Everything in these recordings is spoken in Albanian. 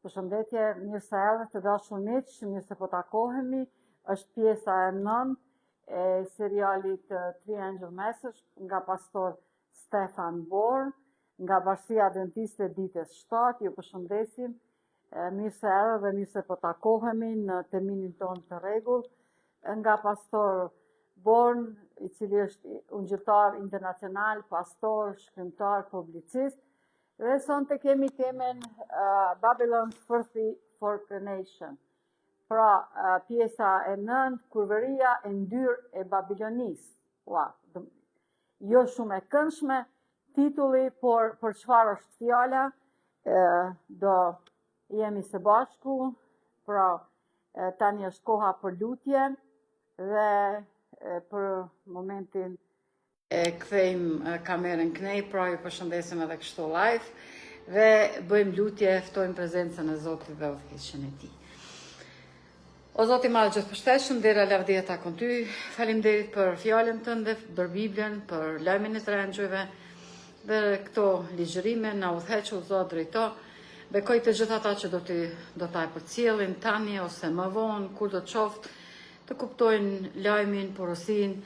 Përshëndetje, mirë se erdhët të dashur miq, mirë se po takohemi. Është pjesa e 9 e serialit Three Angel Message nga pastor Stefan Born, nga Bashkia Adventiste e Ditës 7. Ju përshëndesim. Mirë se erdhët dhe mirë se po takohemi në terminin tonë të rregull. Nga pastor Born, i cili është ungjilltar internacional, pastor, shkrimtar, publicist. Dhe sonte kemi temen Babylon's Fourth Nation. Pra, pjesa e 9, kurvëria e ndyrë e Babilonisë. Jo shumë e këndshme titulli, por për çfarë është fjala, do jemi së bashku, pra tani është koha për lutje dhe për momentin e kthejmë kamerën knej, pra ju përshëndesim edhe kështu live dhe bëjmë lutje, ftojmë prezencën e Zotit dhe udhëheqjen e Tij. O Zoti i Madh Gjithëpërshtetshëm, dera lavdia takon Ty. Faleminderit për fjalën Tënde, për Biblën, për lajmin e të rëngjujve dhe këto ligjërime na udhëheq o Zot drejto. Bekoj të gjithë ata që do ta përcjellin tani ose më vonë, kur do të qoftë, të kuptojnë lajmin, porosin.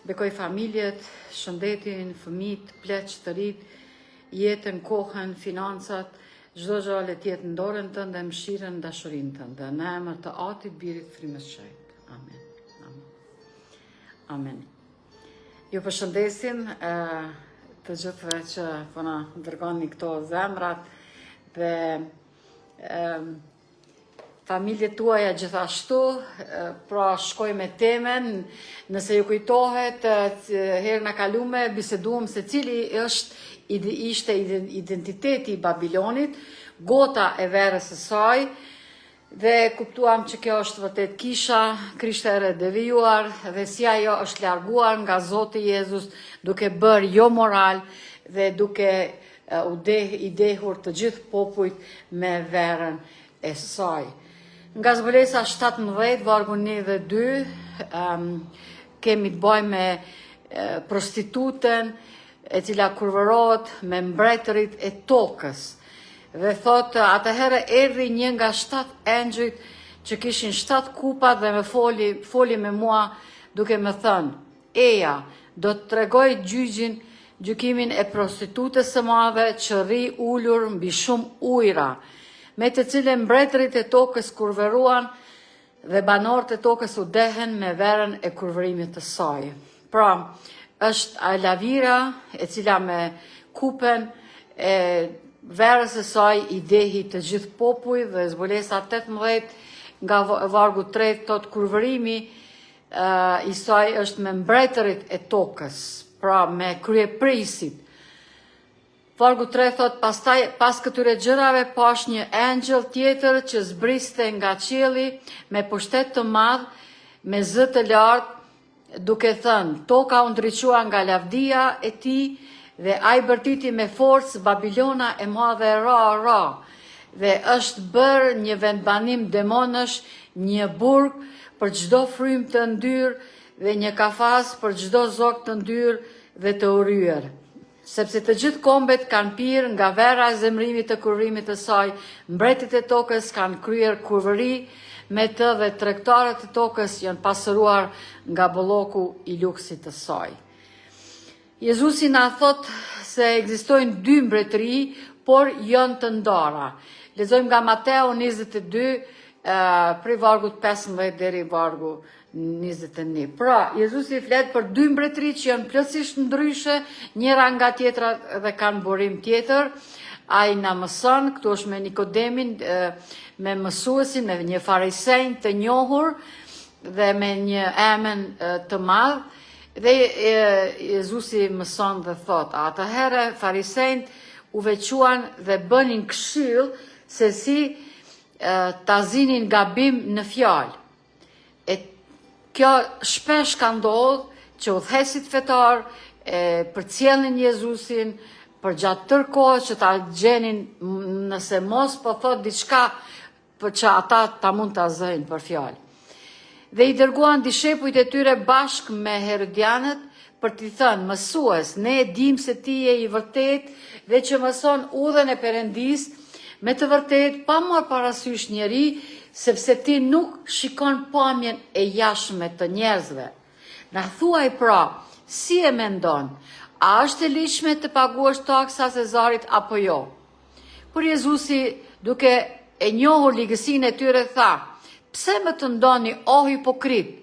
Bekoj familjet, shëndetin, fëmijët, pleqë të rit, jetën, kohën, financat, çdo gjë le të jetë në dorën tënde, mëshirën, dashurinë tënde, në emër të Atit, Birit, Frymës së Shenjtë. Amen. Amen. Amen. Ju përshëndesim të gjithëve që po na dërgoni këto zemrat dhe familjet tuaja gjithashtu, pra shkoj me temen, nëse ju kujtohet, herën e kalume biseduam se cili ishte identiteti i Babilonit, gota e verës së saj, dhe kuptuam që kjo është vërtet kisha, krishterë e devijuar, dhe si ajo është larguar nga Zoti Jezus, duke bërë jo moral dhe duke i dehur të gjithë popujt me verën e saj. Nga zbulesa 17, vargu 1 dhe 2, kemi të bëjmë me prostituten, e cila kurvërohet me mbretërit e tokës. Dhe thotë, atëherë erdhi një nga 7 engjëjt që kishin 7 kupa dhe me foli me mua duke me thënë, eja, do të tregoj gjykimin e prostitutës së madhe që rri ulur mbi shumë ujëra, me të cilën mbretërit e tokës kurvëruan dhe banorët e tokës u dehen me verën e kurvërimit të saj. Pra, është lavira e cila me kupen e verës e saj i dehi të gjithë popuj dhe zbulesa 18 nga vargu 3 thot kurvërimi i saj është me mbretërit e tokës, pra me kryeprisit. Vargu 3 thot, pas këtyre gjërave pash një engjëll tjetër që zbriste nga qielli me pushtet të madh, me zë të lartë, duke thënë, toka u ndriçua nga lavdia e tij dhe ai bërtiti me forcë Babilona e madhe ra, dhe është bërë një vendbanim demonësh, një burg për çdo frymë të ndyrë dhe një kafaz për çdo zog të ndyrë dhe të urryer. Sepse të gjithë kombet kanë pirë nga vera e zemrimit të kurvërimit të saj, mbretit e tokës kanë kryer kurvëri me të dhe tregtarët e tokës janë pasëruar nga bolloku i luksit të saj. Jezusi na thot se ekzistojnë 2 mbretëri, por janë të ndara. Lexojmë nga Mateu 22, prej vargut 15 deri vargu 21. Pra, Jezusi flet për 2 mbretëri që janë plotësisht ndryshe, njëra nga tjetra dhe kanë burim tjetër. Ai na mëson, këtu është me Nikodemin, me mësuesin, me një farisej të njohur dhe me një emën të madh. Dhe Jezusi mëson dhe thot, atëherë farisejt u veçuan dhe bënin këshill se si ta zinin gabim në fjalë. Kjo shpesh ka ndodhur që udhëheqësit fetar përcjellin Jezusin për gjatë tërë kohës që ta gjenin nëse mos po thot diçka për që ata ta mund ta zëjnë për fjalë. Dhe i dërguan dishepujt e tyre bashkë me Herodianët për t'i thënë, mësues, ne e dim se ti je i vërtet dhe që mëson udhën e Perëndis Me të vërtet, pa marrë parasysh njeri, sepse ti nuk shikon pamjen e jashtme të njerëzve. Na thuaj pra, si e mendon, a është e lishme të paguash taksa Cezarit apo jo? Por Jezusi, duke e njohur ligësinë e tyre, tha, pse më të ndoni o hipokrit?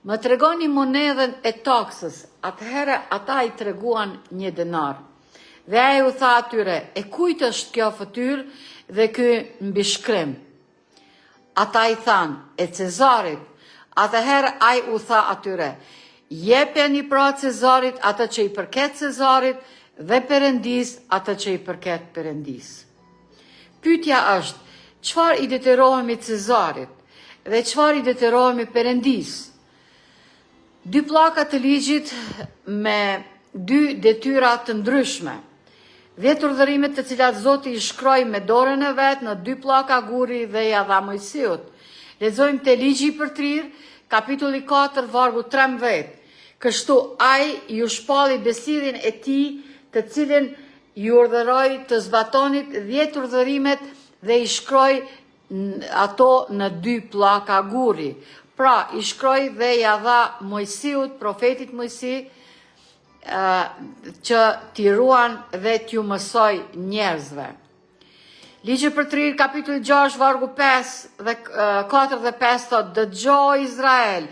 Më tregoni monedhen e taksës. Atëherë ata i treguan 1 denar. Dhe ai u tha atyre, e kujt është kjo fytyrë dhe ky mbishkrim? Ata i than, e Cezarit. Atëherë ai u tha atyre, jepeni pra Cezarit atë që i përket Cezarit dhe Perëndis atë që i përket Perëndis. Pyetja është, çfarë i detyrohemi Cezarit dhe çfarë i detyrohemi Perëndis? 2 pllaka të ligjit me 2 detyra të ndryshme. 10 urdhërimet të cilat Zoti i shkroi me dorën e vet në 2 pllaka guri dhe ja dha Mojsiut. Lexojmë te ligji i përtrir, kapitulli 4, vargu 13. Kështu ai ju shpalli besilljen e tij, të cilin ju urdhëroi të zbatonit 10 urdhërimet dhe i shkroi ato në 2 pllaka guri. Pra, i shkroi dhe ja dha Mojsiut, profetit Mojsi, që t'i ruan dhe t'ju mësoj njerëzve. Ligji i përtrir, kapitulli 6, vargu 5 dhe 4 dhe 5 thot, dëgjoj Izrael,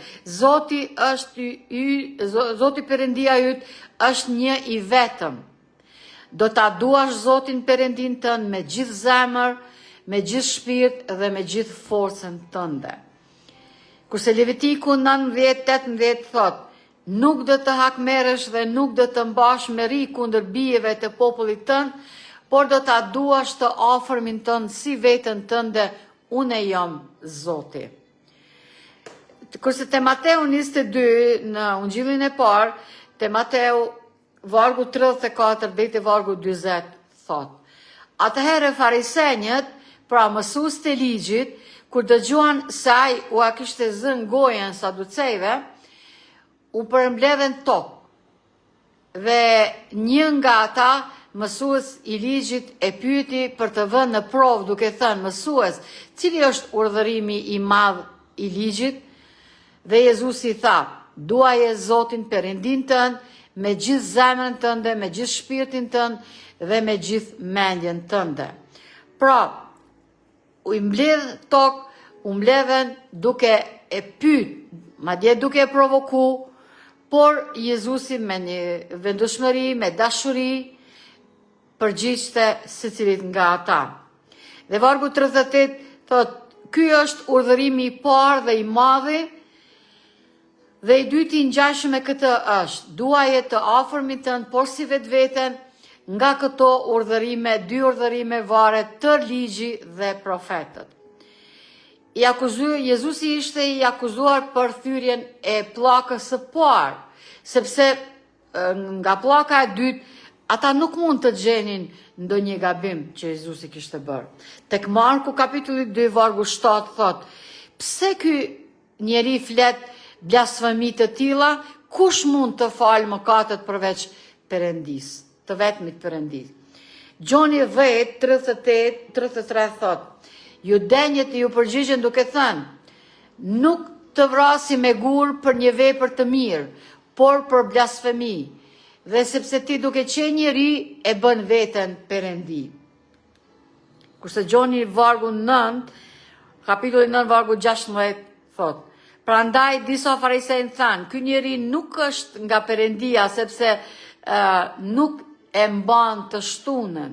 Zoti Perëndia yt është një i vetëm. Do ta duash Zotin Perëndin tënd me gjithë zemër, me gjithë shpirt dhe me gjithë forcën tënde. Kurse Levitiku 19:18 thot, nuk do të hakmerresh dhe nuk do të mbash meri kundër bijeve të popullit tënd, por do ta duash të afërmin tënd si veten tënde, unë jam Zoti. Kurse te Mateu 22 në Ungjillin e parë, te Mateu vargu 34 deri te vargu 40 thot, atëherë farisenjët, pra mësues të ligjit, kur dëgjuan se ai u kishte zënë gojen saducejve, u përmbledhen tokë. Dhe një nga ata, mësues i ligjit, e pyeti për të vënë në provë duke thënë, mësues, cili është urdhërimi i madh i ligjit? Dhe Jezusi tha, duaje Zotin Perëndin tënd me gjithë zemrën tënde, me gjithë shpirtin tënd dhe me gjithë mendjen tënde. Pra, u mbledh tokë, u mbledhen duke e pyet, madje duke e provoku, por Jezusi me një vendushmëri, me dashuri, përgjigjte secilit nga ata. Dhe vargu 38 thot, ky është urdhërimi i parë dhe i madhi, dhe i dyti i ngjashëm me këtë është, duaje të afërmit tënd, por si vetveten, nga këto urdhërime, 2 urdhërime varet tër ligji dhe profetët. Jezusi ishte i akuzuar për thyrjen e pllakës së parë, sepse nga pllaka e dytë ata nuk mund të gjenin ndonjë gabim që Jezusi kishte bërë. Tek Marku kapitulli 2 vargu 7 thot, pse ky njeri flet blasfemi të tilla, kush mund të falë mëkatet përveç Perëndis, të vetmit Perëndis. Gjoni 10:33 thot, judenjët ju përgjigjen duke thënë, nuk të vrasi me gur për një vepër të mirë, por për blasfemi, dhe sepse ti duke qenë njeri e bën veten Perëndi. Kurse Gjoni vargu 9, kapitulli 9 vargu 16 thot, prandaj disa farisejnë thanë, ky njeri nuk është nga Perëndia sepse nuk e mban të shtunën.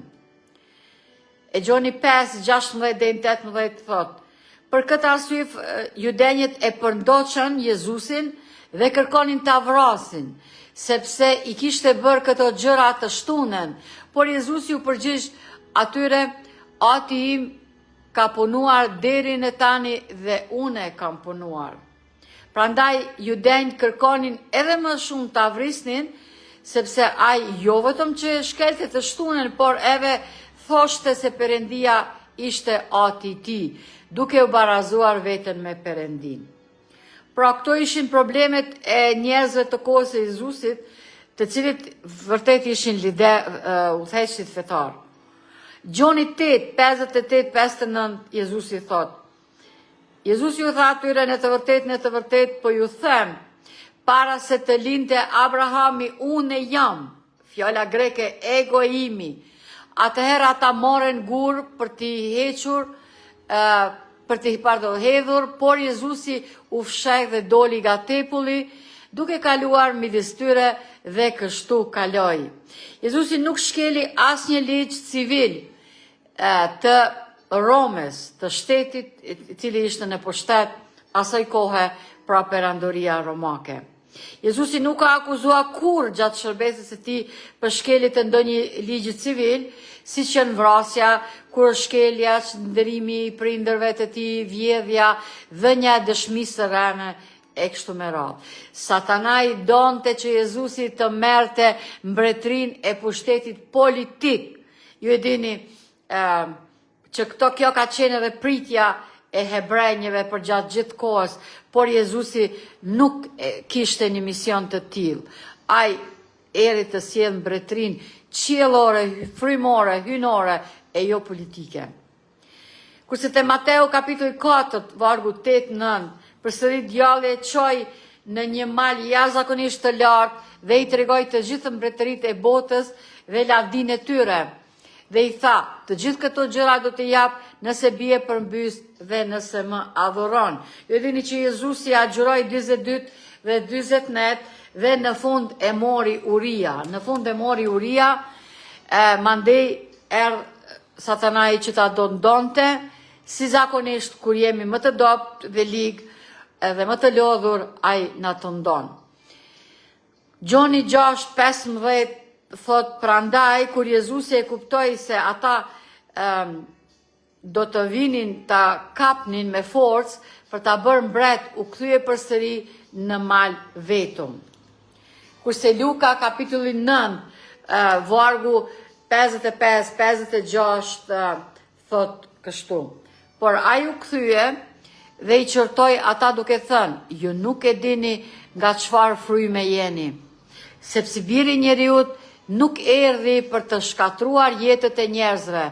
E Gjoni 5, 16 dhe 18 thot, për këtë arsye judenjët e përndoqën Jezusin dhe kërkonin ta vrasin, sepse i kishte bërë këto gjëra të shtunën, por Jezusi u përgjigj atyre, ati im ka punuar deri në tani dhe une kam punuar. Prandaj judenjët kërkonin edhe më shumë ta vrisnin, sepse ai jo vetëm që shkelte të shtunën, por edhe thoshte se Perëndia ishte ati i tij, duke u barazuar veten me Perëndin. Pra këto ishin problemet e njerëzve të kohës së Jezusit, të cilët vërtet ishin udhëheqësit fetar. Gjoni 8, 58, 59, Jezusi thot. Jezusi ju tha atyre, në të vërtet, po ju them, para se të linte Abrahami, unë jam, fjala greke ego imi, atëherë ata morën gur për t'i hequr, hedhur, por Jezusi u fsheh dhe doli nga tepulli, duke kaluar midis tyre dhe kështu kaloi. Jezusi nuk shkeli asnjë ligj civil të Romës, të shtetit i cili ishte në pushtet asaj kohe pra perandoria romake. Jezusi nuk ka akuzuar kur gjatë shërbesit së tij për shkelje të ndonjë ligji civil, siç janë vrasja, kur shkelja, ndërimi i prindërve të tij, vjedhja, dhënia e dëshmisë së rënë e kështu me radhë. Satanai donte që Jezusi të merrte mbretërinë e pushtetit politik. Ju e dini që kjo ka qenë edhe pritja e hebrejnjeve për gjatë gjithë kohës, por Jezusi nuk kishte një mision të tillë. Ai eri të sjellë mbretërinë qiellore, frymore, hynore e jo politike. Kurse te Mateu kapitulli 4, vargu 8-9, përsëri djalli e çoi në një mal jashtëzakonisht të lartë dhe i tregoi të gjithë mbretëritë e botës dhe lavdinë e tyre. Dhe i tha, të gjithë këto gjëra do të jap nëse bie përmbys dhe nëse më adhuron. Ju dini që Jezusi agjëroi 42 dhe 49 dhe në fund e mori Uria. Në fund e mori Uria, mandej Satanai që ta donte, si zakonisht kur jemi më të dopt dhe ligë edhe më të lodhur, ai na të ndon. Gjoni 6:15 thot, prandaj, kur Jezusi e kuptoi se ata do të vinin ta kapnin me forcë për ta bërë mbret, u kthye përsëri në mal vetëm. Kurse Luka kapitulli 9, vargu 55, 56 thot kështu. Por ai u kthye dhe i qërtoi ata duke thënë, ju nuk e dini nga çfarë fryme jeni, sepse Biri i Njeriut nuk erdhi për të shkatruar jetët e njerëzve,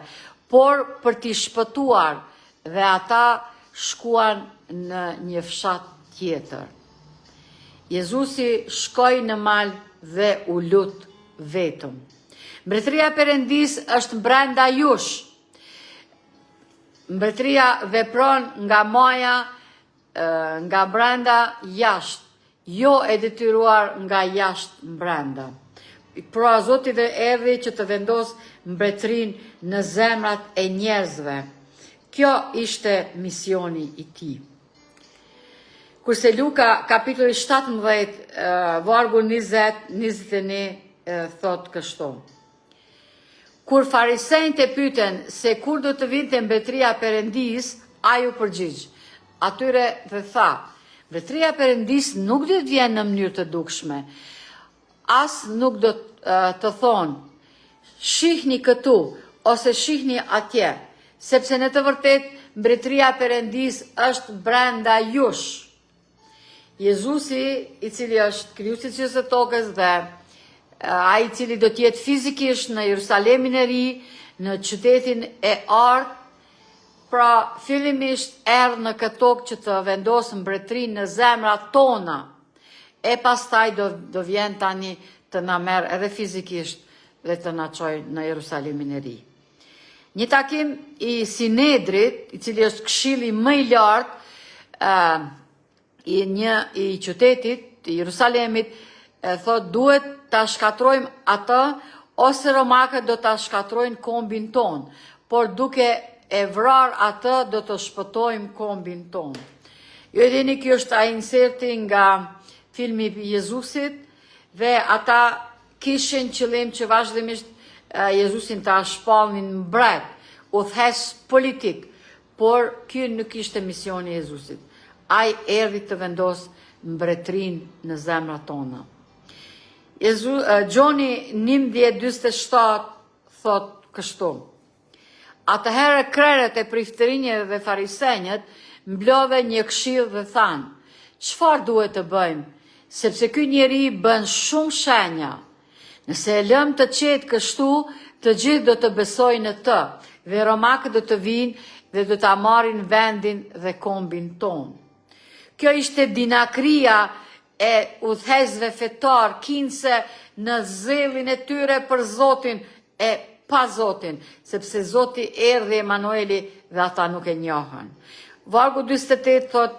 por për t'i shpëtuar, dhe ata shkuan në një fshat tjetër. Jezusi shkoi në mal dhe u lut vetëm. Mbretëria e Perëndis është brenda jush. Mbretëria vepron nga maja, nga brenda jashtë, jo e detyruar nga jashtë brenda. Pra Zoti dhe erdhi që të vendos mbretërinë në zemrat e njerëzve. Kjo ishte misioni i tij. Kurse Luka kapitulli 17, vargu 20-21 thot kështu. Kur farisejt e pyeten se kur do të vinte mbretëria e Perëndis, ai u përgjigj atyre dhe tha, mbretëria e Perëndis nuk do të vjen në mënyrë të dukshme. As nuk do të thonë, shihni këtu, ose shihni atje, sepse në të vërtet, mbretëria e Perëndis është brenda jush. Jezusi, i cili është krijuesi i qiellit dhe tokës dhe ai i cili do të jetë fizikisht në Jerusalemin e ri, në qytetin e artë, pra fillimisht erdhi në këtë tokë që të vendosë mbretërinë në zemrat tona, e pastaj do vjen tani të na merr edhe fizikisht dhe të na çojë në Jerusalemin e ri. Një takim i Sinedrit, i cili është këshilli më i lartë i qytetit, i Jerusalemit, thot duhet ta shkatrojmë atë, ose romakët do ta shkatrojnë kombin ton, por duke e vrar atë do të shpëtojmë kombin ton. Ju e dini, kjo është ai inserti nga filmi i Jezusit, dhe ata kishin qëllim që vazhdimisht Jezusin ta shpallnin mbret, udhëhes politik, por ky nuk ishte misioni i Jezusit. Ai erdhi të vendos mbretërinë në zemrat tona. Gjoni 19:47 thot kështu. Atëherë krerët e priftërinjve dhe farisenjët mblodhe një këshill dhe thanë, çfarë duhet të bëjmë, sepse ky njeri bën shumë shenja. Nëse e lëm të qetë kështu, të gjithë do të besojnë në të, dhe romakët do të vinë dhe do të marrin vendin dhe kombin tonë. Kjo ishte dinakria e udhëhesësve fetar, kinse në zellin e tyre për Zotin e pa Zotin, sepse Zoti erdhi Emanueli dhe ata nuk e njohën. Vargu 48 thot,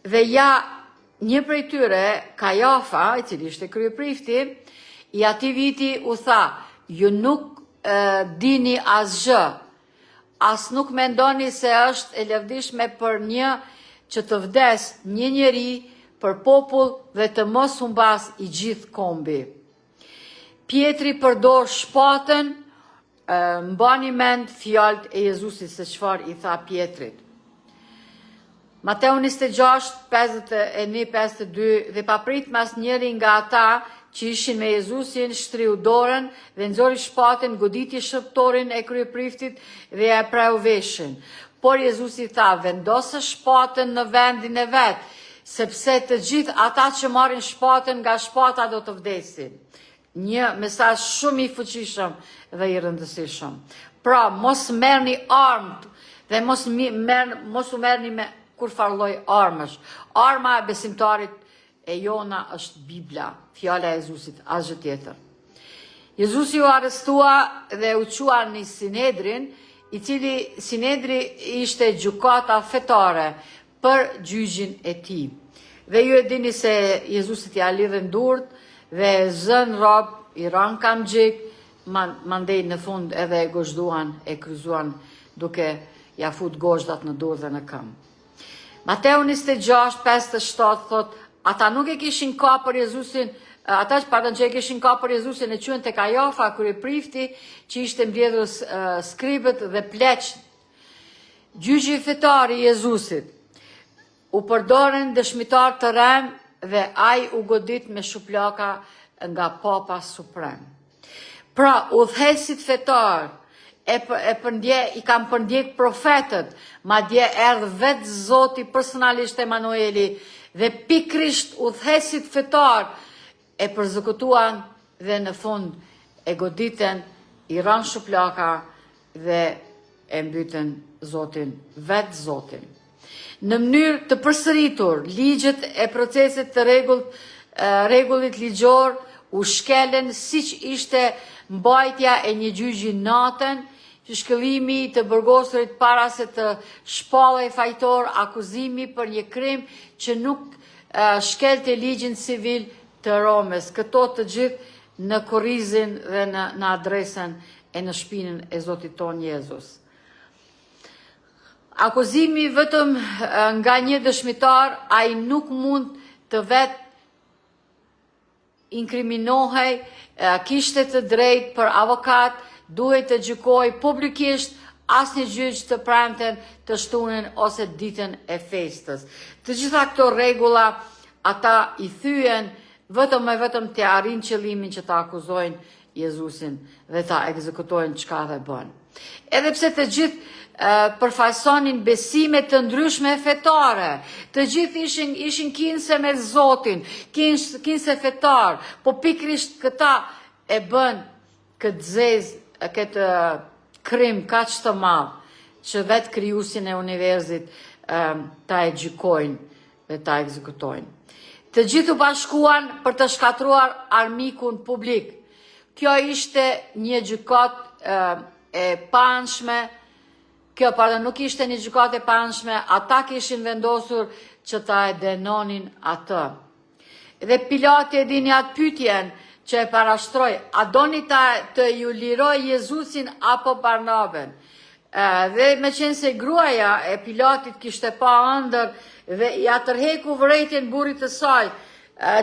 dhe ja një prej tyre, Kajafa, i cili ishte kryeprifti, i atij viti u tha, ju nuk dini asgjë, as nuk mendoni se është e lëvdishme për një që të vdes një njeri për popull dhe të mos humbas i gjithë kombi. Pietri përdor shpatën, mbani mend fjalët e Jezusit se çfarë i tha Pietrit. Mateu 26, 51-52, dhe paprit mas njëri nga ata që ishin me Jezusin, shtriu dorën dhe nxori shpatën, goditi shërptorin e kryepriftit dhe e preu veshin. Por Jezusi tha, vendosë shpatën në vendin e vet, sepse të gjithë ata që marrin shpatën nga shpata do të vdesin. Një mesazh shumë i fuqishëm dhe i rëndësishëm. Pra, mos merrni armë dhe mos u merrni me kur farlloj armësh. Arma e besimtarit e jona është Bibla, fjala e Jezusit, asgjë tjetër. Jezusi u arrestua dhe u qua në Sinedrin, i cili Sinedri ishte gjykata fetare për gjyqin e tij. Dhe ju e dini se Jezusit ja lidhen durt dhe zën rob, i ran kamxhik, mandej në fund edhe e gozhduan, e kryzuan duke ja fut gozhdat në dorë dhe në këmbë. Mateu 26, 57 thot, ata nuk e kishin kapur Jezusin, që e kishin kapur Jezusin e quen të Kajafa, kryeprifti, që ishte mbledhur skribët dhe pleqët. Gjyqi fetar i Jezusit u përdoren dëshmitar të rem dhe ai u godit me shuplaka nga Papa Suprem. Pra, udhëhesit fetar i kam përndjek profetët, madje erdhë vetë Zoti personalisht Emanueli dhe pikrisht udhëhesit fetar e përzekutuan dhe në fund e goditen, i ran shuplaka dhe e mbyten Zotin, vetë Zotin. Në mënyrë të përsëritur, ligjet e procesit të rregullit ligjor u shkelen siç ishte mbajtja e një gjyqi natën, që shkëllimi të burgosurit para se të shpallej fajtor akuzimi për një krim që nuk shkelte ligjin civil të Romës. Këto të gjithë në korrizin dhe në adresën e në shpinën e Zotit ton Jezus. Akuzimi vetëm nga një dëshmitar, ai nuk mund të vetë inkriminohej, kishte të drejtë për avokat, duhet të gjykoj publikisht asnjë gjyq të premten, të shtunën ose ditën e festës. Të gjitha këto rregulla ata i thyen vetëm të arrin qëllimin që ta akuzojnë Jezusin dhe ta ekzekutojnë çka dhe bën. Edhe pse të gjithë përfaqësonin besime të ndryshme fetare, të gjithë ishin kinse me Zotin, kinse fetar, po pikrisht këta e bën këtë zezë, këtë krim kaq të madh që vetë krijuesin e universit ta e gjykojnë dhe ta ekzekutojnë. Të gjithë u bashkuan për të shkatruar armikun publik. Kjo ishte një gjykatë e panshme. Nuk ishte një gjykatë e panshme, ata kishin vendosur që ta e dënonin atë. Dhe Pilati e dini atë pyetjen që e parashtroi, a doni të ju liroj Jezusin apo Barnabën? Dhe me qenë se gruaja e Pilatit kishte pa ëndër dhe ja tërheku vërejtjen burrit të saj,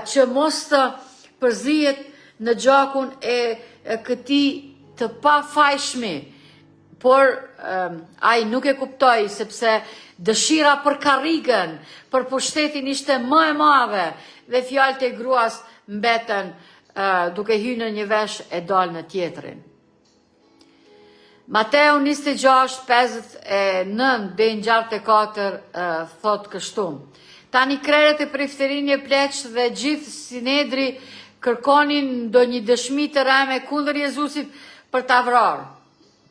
që mos të përzihet në gjakun e këtij të pafajshmi, por ai nuk e kuptoi sepse dëshira për karrigën, për pushtetin ishte më e madhe dhe fjalët e gruas mbeten duke hyrë në një vesh e dalë në tjetrin. Mateu 26, 59 dhe 64 thot kështu. Tani krerët e prifterin e pleqë dhe gjithë Sinedri kërkonin ndonjë dëshmi të reme kundër Jezusit për ta vrarë,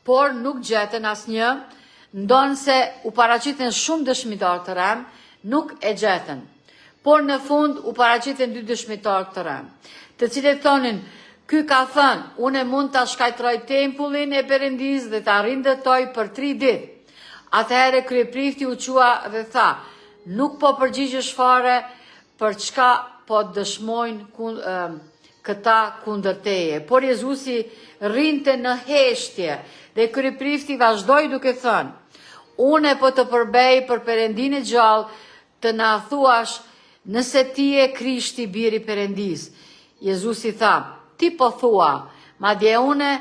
por nuk gjetën asnjë, ndonë se u paraqiten shumë dëshmitar të rem, nuk e gjetën. Por në fund u paraqiten 2 dëshmitar të rem, të cilët thonin, ky ka thënë, unë mund ta shkajtroj tempullin e Perëndis dhe ta rindërtoj për 3 ditë. Atëherë kryeprifti u qua dhe tha, nuk po përgjigjesh fare për çka po dëshmojnë këta kundër teje. Por Jezusi rinte në heshtje dhe kryeprifti vazhdoi duke thënë, unë po të përbej për Perëndinë e gjallë të na thuash nëse ti je Krishti biri Perëndis. Jezusi tha, ti po thua, madje une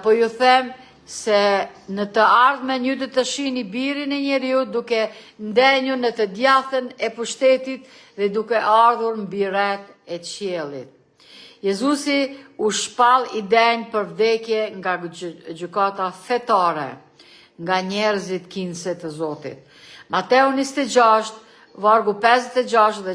po ju them se në të ardhmen ju do të shihni birin e njeriu duke ndenjur në të djathën e pushtetit dhe duke ardhur mbi rret e qiellit. Jezusi u shpall i denj për vdekje nga gjykata fetare, nga njerëzit kinse të Zotit. Mateu 26, vargu 56 dhe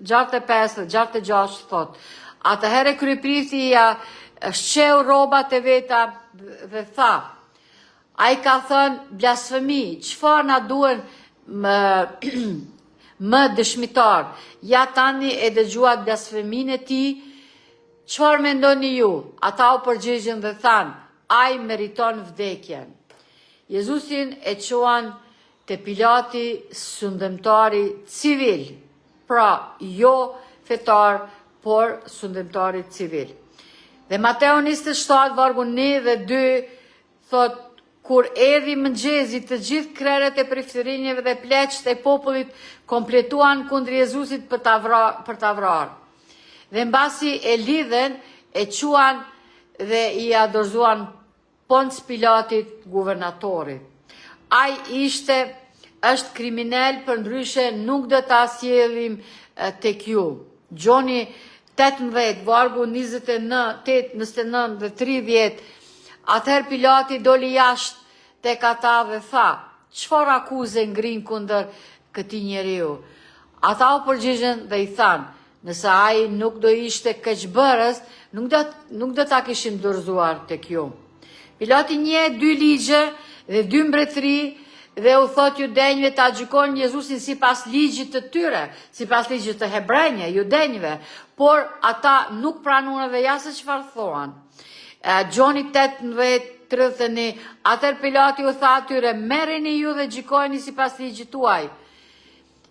65 dhe 66 thot, atëherë kryeprifti ja shqeu rrobat e veta dhe tha, ai ka thënë blasfemi, çfarë na duhen më dëshmitar? Ja tani e dëgjuat blasfeminë e tij, çfarë mendoni ju? Ata u përgjigjën dhe thanë, ai meriton vdekjen. Jezusin e quan te Pilati sundëmtari civil, pra jo fetar, por sundëmtari civil. Dhe Mateu 27, vargu 1 dhe 2, thot, kur erdhi mëngjesi të gjithë krerët e prifërinjeve dhe pleqët e popullit kompletuan kundër Jezusit për ta vrarë. Dhe mbasi e lidhen, e quan dhe i adorzuan Ponc Pilatit guvernatorit. Ai është kriminal, për ndryshe nuk do ta sjellim tek ju. Gjoni 18, vargu 29 dhe 30, atëherë Pilati doli jashtë tek ata dhe tha, çfarë akuze ngrin kundër këtij njeriu? Ata u përgjigjen dhe i thanë, nëse ai nuk do ishte keqbërës, nuk do ta kishim dorëzuar tek ju. Pilati njeh 2 ligje dhe 2 mbretëri dhe u thot judenjve ta gjykojnë Jezusin sipas ligjit të tyre, sipas ligjit të hebrejve, judenjve, por ata nuk pranuan dhe ja se çfarë thoan. Gjoni 18:31, atëherë Pilati u tha atyre, merreni ju dhe gjykojeni sipas ligjit tuaj.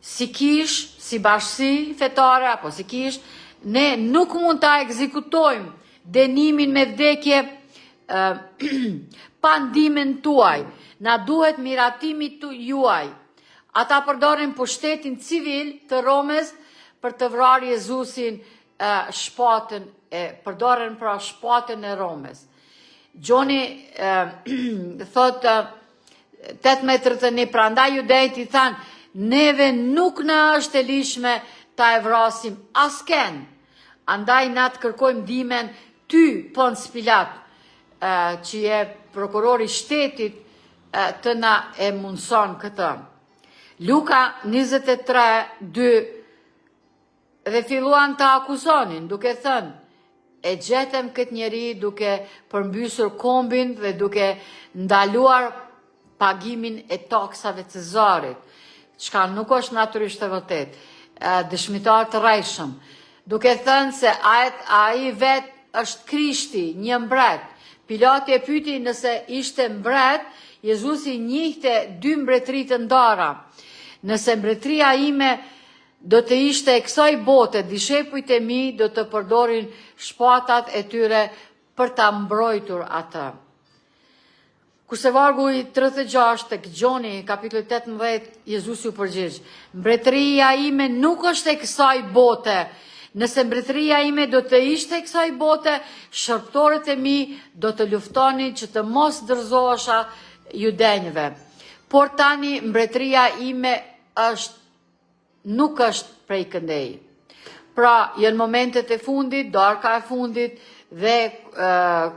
Si kish, si bashkësi fetare, apo si kish, ne nuk mund ta ekzekutojmë dënimin me vdekje pa ndihmën tuaj. Na duhet miratimi juaj. Ata përdorin pushtetin civil të Romës për të vrarë Jezusin, përdoren pra shpatën e Romës. Gjoni thot 18:31, prandaj judejt i thanë, neve nuk na është e lishme ta e vrasim asken, andaj na të kërkojmë ndihmën ty, Ponc Pilat, që je prokurori shtetit, të na e mundson këtë. Luka 23:2, dhe filluan të akuzonin, duke thënë, e gjetëm këtë njeri duke përmbysur kombin dhe duke ndaluar pagimin e taksave Cezarit, çka nuk është natyrisht e vërtet, dëshmitar të rrejshëm, duke thënë se ai vetë është Krishti, një mbret. Pilati e pyeti nëse ishte mbret, Jezusi njihte 2 mbretëri të ndara. Nëse mbretëria ime do të ishte e kësaj bote, dishepujt e mi do të përdorin shpatat e tyre për ta mbrojtur atë. Kurse vargu i 36 tek Gjoni, kapitulli 18, Jezusi u përgjigj, mbretëria ime nuk është e kësaj bote. Nëse mbretëria ime do të ishte e kësaj bote, shërptorët e mi do të luftonin që të mos dorëzohesha judenjve. Por tani mbretëria ime nuk është prej këndej. Pra, janë momentet e fundit, darka e fundit dhe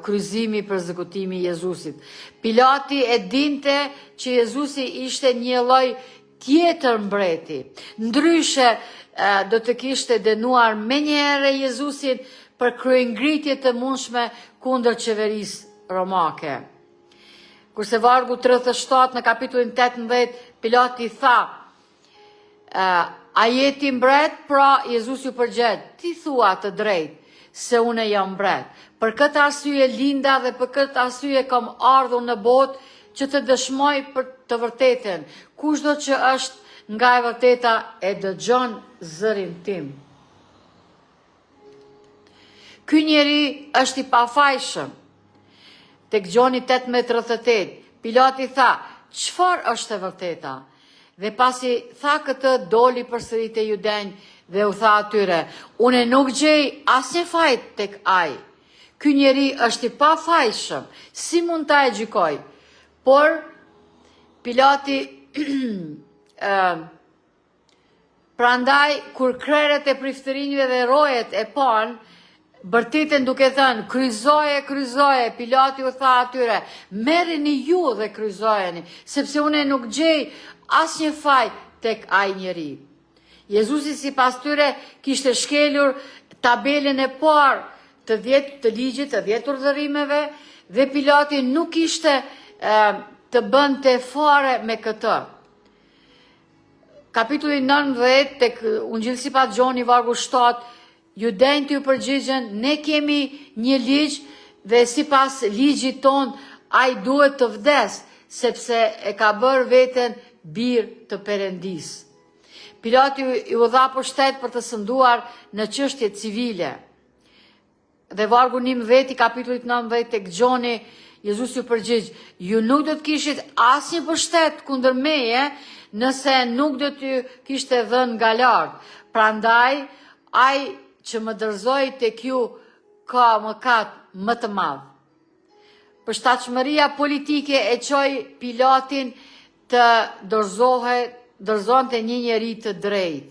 kryqëzimi për ekzekutimin e Jezusit. Pilati e dinte që Jezusi ishte një lloj tjetër mbreti. Ndryshe do të kishte dënuar menjëherë Jezusin për kryengritje të mundshme kundër qeverisë romake. Kurse vargu 37 në kapitullin 18, Pilati tha, a jeti mbret? Pra Jezus ju përgjigj, ti thua të drejtë se unë jam mbret. Për këtë arsye linda dhe për këtë arsye kam ardhur në botë që të dëshmoj për të vërtetën. Kushdo që është nga e vërteta e dëgjon zërin tim. Ky njeri është i pafajshëm. Tek Gjoni 18:38, Pilati tha, çfarë është e vërteta? Dhe pasi tha këtë, doli përsëri te judenj dhe u tha atyre, unë nuk gjej asnjë fajt tek ai. Ky njeri është i pafajshëm, si mund ta e gjykoj? Por Pilati prandaj kur krerët e priftërinjve dhe rojet e pan, bërtiten duke thënë, kryqëzoje, kryqëzoje. Pilati u tha atyre, merrini ju dhe kryqëzojeni, sepse unë nuk gjej asnjë fajt tek ai njeri. Jezusi sipas tyre kishte shkelur tabelën e parë të ligjit, të 10 urdhërimeve, dhe Pilati nuk ishte të bënte fare me këtë. Kapitulli 19 tek Ungjilli sipas Gjoni vargu 7, judenjtë ju përgjigjen, ne kemi një ligj dhe sipas ligjit ton ai duhet të vdes, sepse e ka bërë veten birë të Perëndis. Pilati u dha pushtet për të sënduar në çështje civile. Dhe vargu 19 i kapitullit 19 tek Gjoni, Jezus ju përgjigj, ju nuk do të kishit asnjë pushtet kundër meje, nëse nuk do t'ju kishte dhënë nga lart. Prandaj, ai që më dërzoi tek ju ka mëkat më të madh. Përshtatshmëria politike e çoi Pilatin të dorëzonte një njeri të drejtë.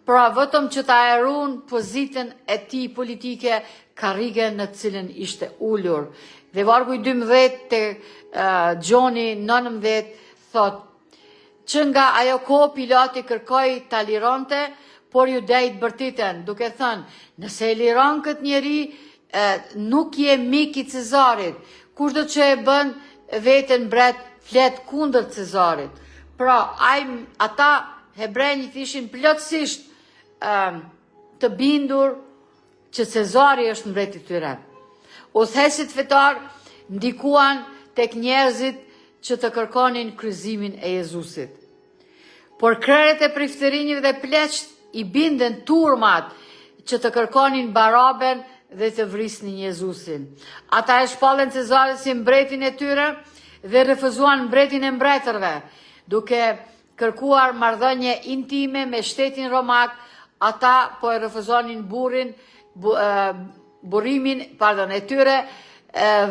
Pra vetëm që ta erun pozitën e tij politike, karrigen në cilën ishte ulur. Dhe vargu i 12 te Gjoni 19 thot, që nga ajo kohë Pilati kërkoi ta lironte, por judejt bërtiten, duke thënë, nëse e liron këtë njeri, nuk je mik i Cezarit. Kushdo që e bën veten mbret, flet kundër Cezarit. Pra, ata hebrejt ishin plotësisht të bindur që Cezari është mbreti i tyre. Udhëheqësit fetar ndikuan tek njerëzit që të kërkonin kryqëzimin e Jezusit. Por krerët e priftërinjve dhe pleqt i binden turmat që të kërkonin Baraben dhe të vrisnin Jezusin. Ata e shpallën Cezarin si mbretin e tyre dhe refuzuan mbretin e mbretërve, duke kërkuar marrëdhënie intime me shtetin romak. Ata po e refuzonin burimin e tyre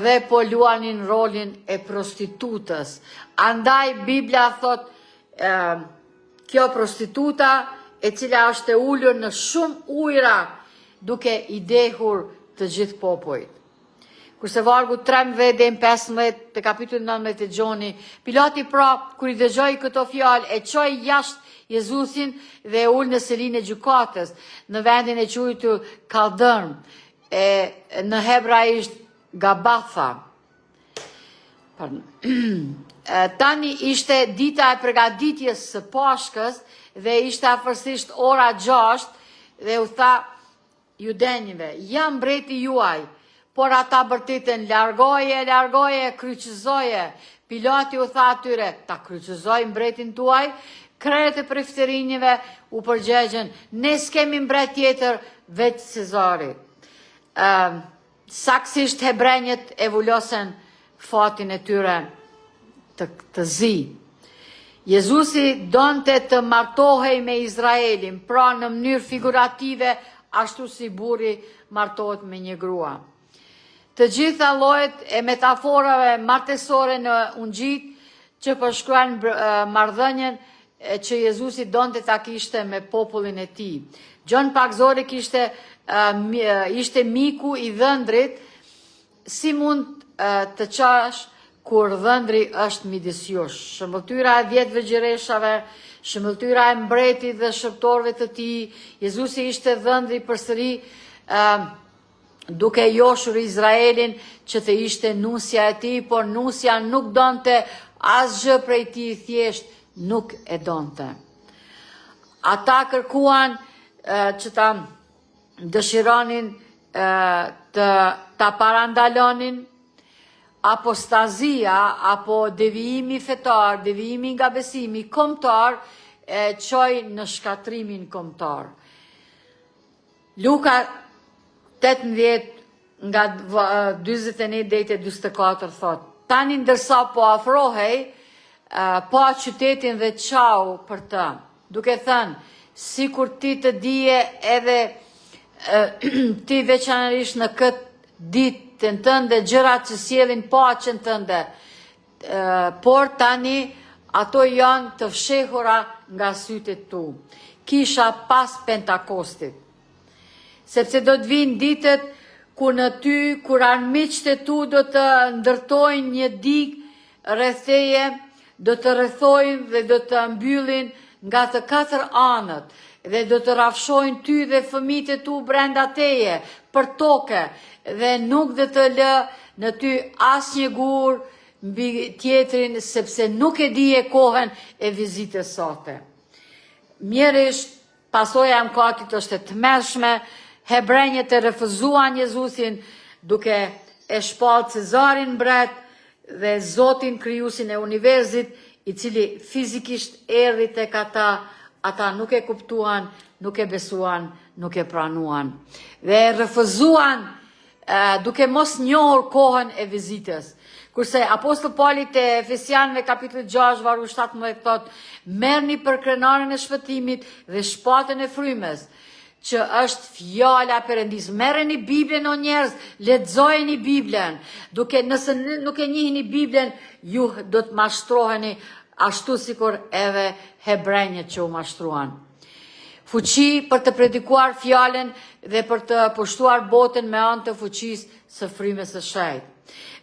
dhe po luanin rolin e prostitutës. Andaj Biblia thot, kjo prostituta e cila është e ulur në shumë ujëra duke i dehur të gjithë popujt. Kurse vargu 13 dhe 15 të kapitullin 19 të Gjoni, Pilati pra, kur i dëgjoi këto fjalë, e çoi jashtë Jezusin dhe e ul në selinë e gjykatës, në vendin e quajtur Kaldërm, në hebraisht Gabatha. Tani ishte dita e përgatitjes së Pashkës dhe ishte afërsisht ora 6 dhe u tha judenjve, jam mbreti juaj, por ata bërtiten, largoje, largoje, kryqëzoje. Pilati u tha atyre, ta kryqëzoj mbretin tuaj? Krerët e priftërinjve u përgjigjen, ne s'kemi mbret tjetër veç Cezarit. Saksisht hebrejët e vulosen fatin e tyre të zi. Jezusi donte të martohej me Izraelin, pra në mënyrë figurative, ashtu si burri martohet me një grua. Të gjitha llojet e metaforave martesore në Ungjit që përshkruajnë marrëdhënien që Jezusi donte ta kishte me popullin e tij. Gjon Pakzori ishte miku i dhëndrit, si mund të qash kur dhëndri është midis jush. Shëmbëltyra e 10 vëgjëreshave, shëmbëltyra e mbretit dhe shërbëtorëve të tij. Jezusi ishte dhëndri përsëri duke joshur Izraelin që të ishte nusja e tij, por nusja nuk donte asgjë prej tij, thjesht nuk e donte. Ata kërkuan që ta dëshironin ta parandalonin apostazia apo devijimi fetar, devijimi nga besimi kombëtar, çoi në shkatrimin kombëtar. Luka 18 nga 41 deri te 44 thot: Tani ndërsa po afrohej, pa qytetin dhe qau për të, duke thënë, sikur ti të dije edhe ti veçanërisht në këtë ditën tënde gjërat që sjellin paqen tënde, por tani ato janë të fshehura nga sytë tu. Kisha pas Pentakostit. Sepse do të vinë ditët ku në ty, kur armiqtë e tu do të ndërtojnë një digë rreth teje, do të rrethojnë dhe do të mbyllin nga të katër anët, dhe do të rafshojnë ty dhe fëmijët e tu brenda teje, për toke, dhe nuk do të lë në ty asnjë gur mbi tjetrin, sepse nuk e dije kohën e vizitës sate. Mjerisht, pasoja e mëkatit është e tmerrshme. Hebrenjët e refuzuan Jezusin duke e shpall Cezarin mbret dhe Zotin krijuesin e universit, i cili fizikisht erdhi tek ata nuk e kuptuan, nuk e besuan, nuk e pranuan. Dhe refuzuan duke mos njohur kohën e vizitës. Kurse Apostol Pali te Efesianëve kapitulli 6 vargu 17 thot: merrni për krenarin e shpëtimit dhe shpatën e frymës, që është fjala e Perëndis. Merreni Biblën o njerëz, lexojeni Biblën. Nëse nuk e njihni Biblën, ju do të mashtroheni ashtu sikur edhe hebrejët që u mashtruan. Fuqi për të predikuar fjalën dhe për të pushtuar botën me anë të fuqisë së frymës së shejtë.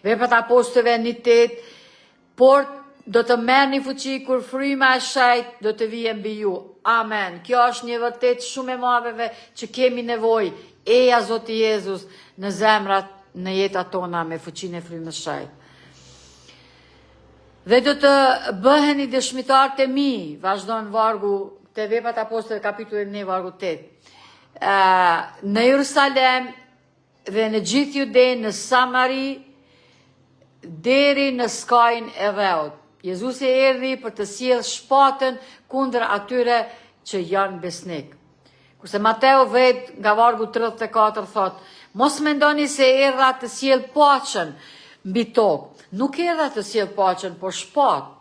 Veprat e Apostujve 1:8, por do të merrni fuqi kur fryma e shejtë do të vijë mbi ju. Amen. Kjo është një vërtet shumë e madheve që kemi nevojë. Eja Zoti Jezus në zemrat, në jetat tona me fuqinë e frymës së shejtë. Dhe do të bëheni dëshmitar të mi, vazhdon vargu te Veprat e Apostujve kapitulli 1 vargu 8. Në Jerusalem dhe në gjithë Judenë, në Samari, deri në skajin e Dheut. Jezusi erdhi për të sjellë shpatën kundër atyre që janë besnik. Kurse Mateu 10 nga vargu 34 thot: mos mendoni se erdha të sjell paqen mbi tokë. Nuk erdha të sjell paqen, por shpatë.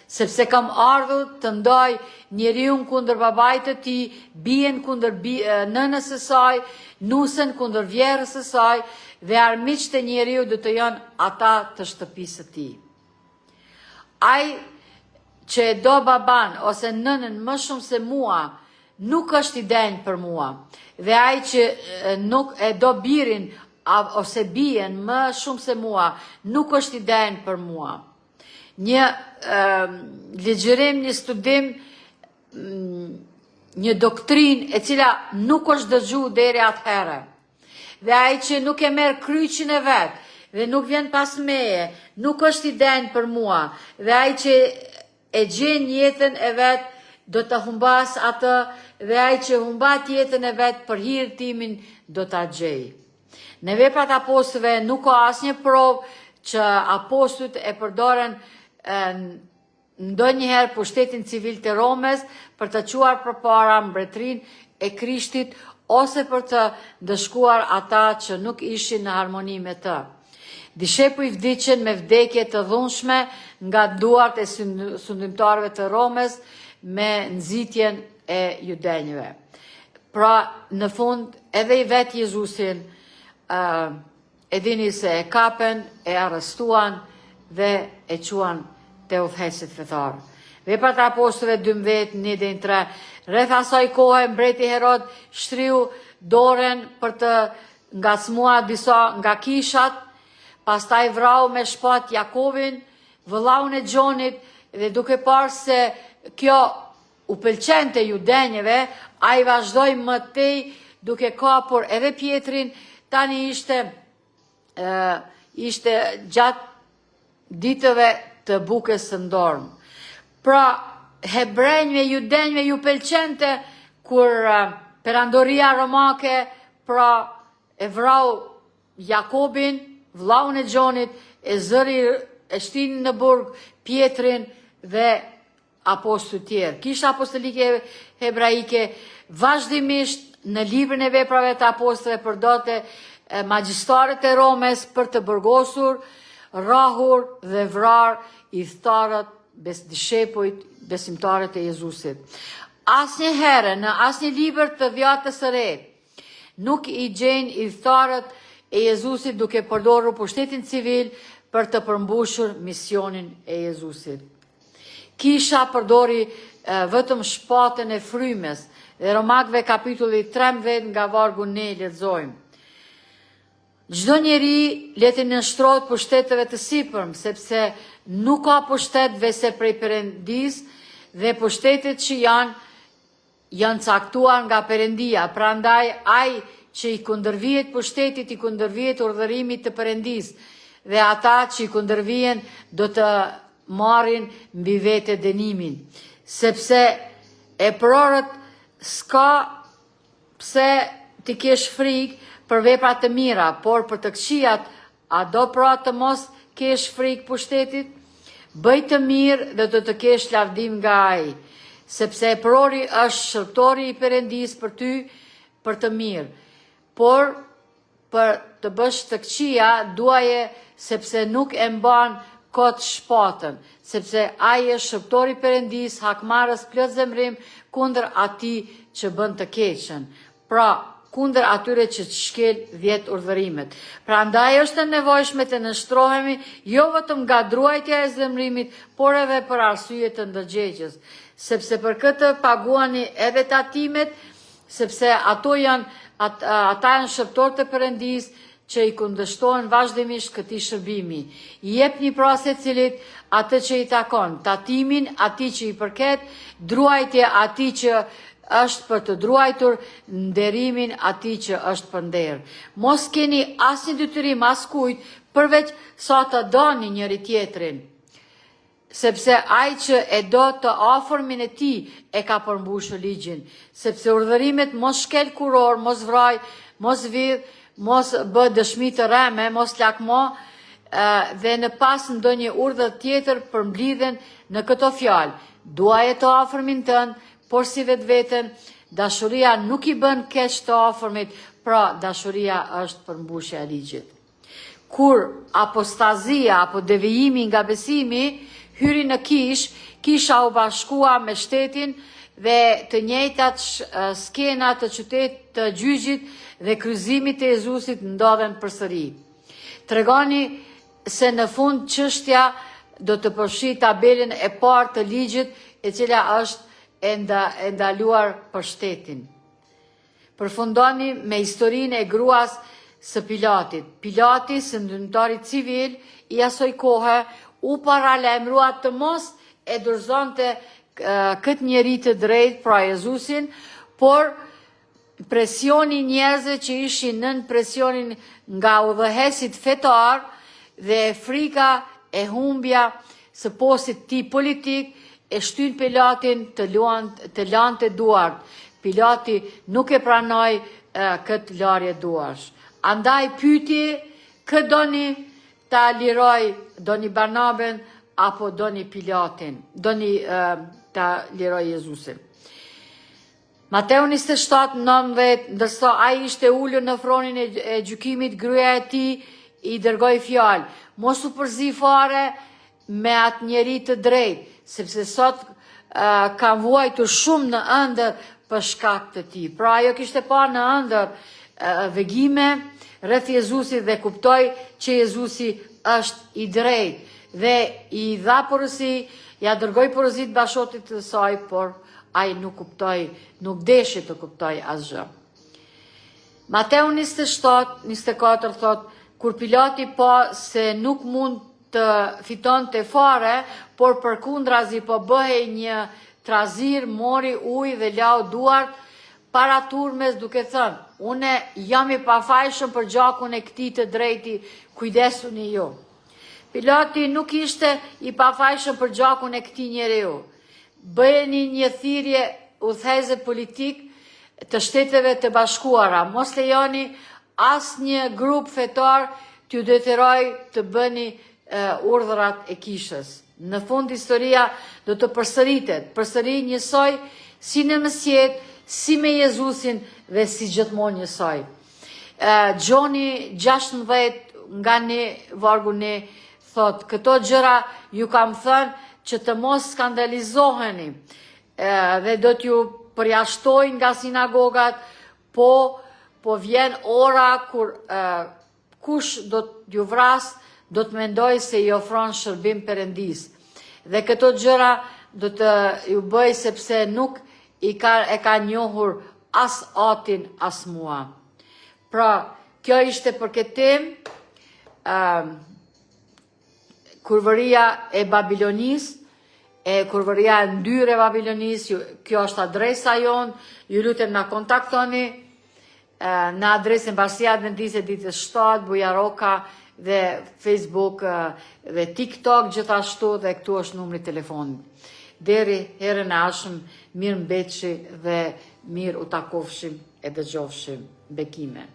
Sepse kam ardhur të ndaj njeriu kundër babait të tij, bien kundër nënës së saj, nusën kundër vjerrës së saj, dhe armiqtë e njeriu do të janë ata të shtëpisë së tij. Ai që e do baban ose nënën më shumë se mua, nuk është i denjë për mua. Dhe ai që nuk e do birin ose bien më shumë se mua, nuk është i denjë për mua. Një ligjërim, një studim, një doktrin e cila nuk është dëgju deri atëherë. Dhe ai që nuk e merr kryqin e vet dhe nuk vjen pas meje, nuk është i denjë për mua. Dhe ai që e gjen jetën e vet do të humbas atë, dhe ai që humbat jetën e vet për hir timin do ta gjej. Në Veprat e Apostujve nuk ka asnjë provë që apostujt e përdoren ndonjëherë pushtetin civil të Romës për të quar përpara mbretërinë e Krishtit ose për të ndëshkuar ata që nuk ishin në harmoni me të. Dishepu i vdiqën me vdekje të dhunshme nga duart e sundimtarëve të Romës me nxitjen e judenjëve. Pra, në fund, edhe i vetë Jezusin e dini se e kapen, e arrestuan dhe e quan te udhëheqësit fetar. Veprat e Apostujve 12, 1-3. Rreth asaj kohe mbreti Herod shtriu dorën për të ngacmuar disa nga kishat, pastaj vrau me shpatë Jakovin, vëllaun e Gjonit, dhe duke parë se kjo u pëlqente judenjëve, ai vazhdoi më tej duke kapur edhe Pietrin tani ishte gjatë ditëve të bukës së ndormë. Pra, hebrejnve, judenjve ju pëlqente kur perandoria romake, pra e vrau Jakobin, vllaun e Gjonit, e zëri e shtin në burg Pietrin dhe apostujt tjerë. Kisha apostolike hebraike vazhdimisht në librin e veprave të apostëve përdorte magjistarët e Romes për të burgosur, rrahur dhe vrar i thtarët dishepujt besimtarët e Jezusit. Asnjëherë në asnjë libër të Vjetës së Re nuk i gjejnë i thtarët e Jezusit duke përdorur pushtetin civil për të përmbushur misionin e Jezusit. Kisha përdori vetëm shpatën e frymes dhe Romakëve kapitulli 13 nga vargu 1 lexojmë. Çdo njeri le të nënshtrohet pushteteve të sipërm, sepse nuk ka pushtet vese prej Perëndis dhe pushtetet që janë caktuar nga Perëndia. Prandaj ai që i kundërvihet pushtetit i kundërvihet urdhërimit të Perëndis dhe ata që i kundërvihen do të marrin mbi vete dënimin, sepse e prorët s'ka pse të kesh frikë për veprat të mira, por për të këqijat, a do pra të mos kesh frikë pushtetit? Bëj të mirë dhe do të kesh lavdim nga ai, sepse e prori është shërptori i Perëndis për ty për të mirë, por për të bësh të këqija duaje sepse nuk e mban kot shpatën, sepse ai është shërptori i Perëndis, hakmarrës plot zemrim kundër atij që bën të keqen. Pra, kundër atyre që të shkel 10 urdhërimet. Prandaj është e nevojshme të nënshtrohemi jo vetëm nga druajtja e zemrimit, por edhe për arsye të ndërgjegjes, sepse për këtë paguani edhe tatimet, sepse ata janë shërptorë të Perëndis që i kundërshtojnë vazhdimisht këtij shërbimi. Jepni pra secilit atë që i takon, tatimin atij që i përket, druajtje atij që është për të druajtur, nderimin atij që është për nder. Mos keni asnjë detyrim askujt përveç sa të doni njëri tjetrin, sepse ai që e do të afërmin e tij e ka përmbushur ligjin, sepse urdhërimet mos shkel kuror, mos vraj, mos vidh, mos bë dëshmi të rreme, mos lakmo dhe në pas ndonjë urdhër tjetër përmblidhen në këto fjalë. Duaje të afërmin tënd, por si vetveten, dashuria nuk i bën keq të afërmit, pra dashuria është përmbushja e ligjit. Kur apostazia apo devijimi nga besimi hyri në kisha u bashkua me shtetin dhe të njëjtat skena të qytetit të gjyqit dhe kryqëzimit të Jezusit ndodhen përsëri. Tregoni se në fund çështja do të përfshi tabelën e parë të ligjit, e cila është e ndaluar për shtetin. Përfundoni me historinë e gruas së Pilatit. Pilati, shëndetari civil i asoj kohe, u paralajmërua të mos e dorëzonte këtë njeri të drejtë, pra Jezusin, por presioni njerëzve që ishin nën presionin nga udhëheqësit fetar dhe frika e humbja së postit tij politik e shtyn Pilatin të lante duart. Pilati nuk e pranoi këtë larje duarsh. Andaj pyeti, kë doni ta liroj, doni Barnabën apo doni Pilatin, doni ta liroj Jezusin. Mateu 27:19, ndërsa ai ishte ulur në fronin e gjykimit, gruaja e tij i dërgoi fjalë: mos u përzi fare me atë njeri të drejtë, sepse sot kam vuajtur shumë në ëndër për shkak të tij. Pra ajo kishte parë në ëndër vegime rreth Jezusit dhe kuptoi që Jezusi është i drejtë dhe i dha porosi, ja dërgoi porosi të bashortit të saj, por ai nuk kuptoi, nuk deshi të kuptoi asgjë. Mateu 27:24 thot, kur Pilati pa se nuk mund të fiton të fare, por përkundrazi po bëhej një trazir, mori ujë dhe lau duart para turmes duke thënë: Une jam I pafajshëm për gjakun e këtij të drejti, kujdesuni ju. Pilati nuk ishte I pafajshëm për gjakun e këtij njeriu. Bëjeni një thirrje udhëheze politik të Shteteve të Bashkuara. Mos lejoni asnjë grup fetar t'ju detyrojë të bëni urdhrat e kishës. Në fund historia do të përsëri njësoj si në mësjet, si me Jezusin dhe si gjithmonë njësoj. Gjoni 16 nga ne vargu ne thot, këto gjëra ju kam thënë që të mos skandalizoheni dhe do t'ju përjashtojnë nga sinagogat, po vjen ora kur kush do t'ju vras, do të mendoj se I ofron shërbim Perëndis. Dhe këto gjëra do të ju bëj sepse nuk e ka njohur as Atin as mua. Pra, kjo ishte për këtë temë, kurvëria e Babilonis, kurvëria e ndyrë e Babilonis, kjo është adresa jonë, ju lutem na kontaktoni në adresën Bashkia Adventiste Ditës 7, Bujaroka, dhe Facebook dhe TikTok gjithashtu dhe këtu është numri telefonit. Deri herën e ardhshëm, mirë mbetshi dhe mirë u takofshim e dëgjofshim. Bekime.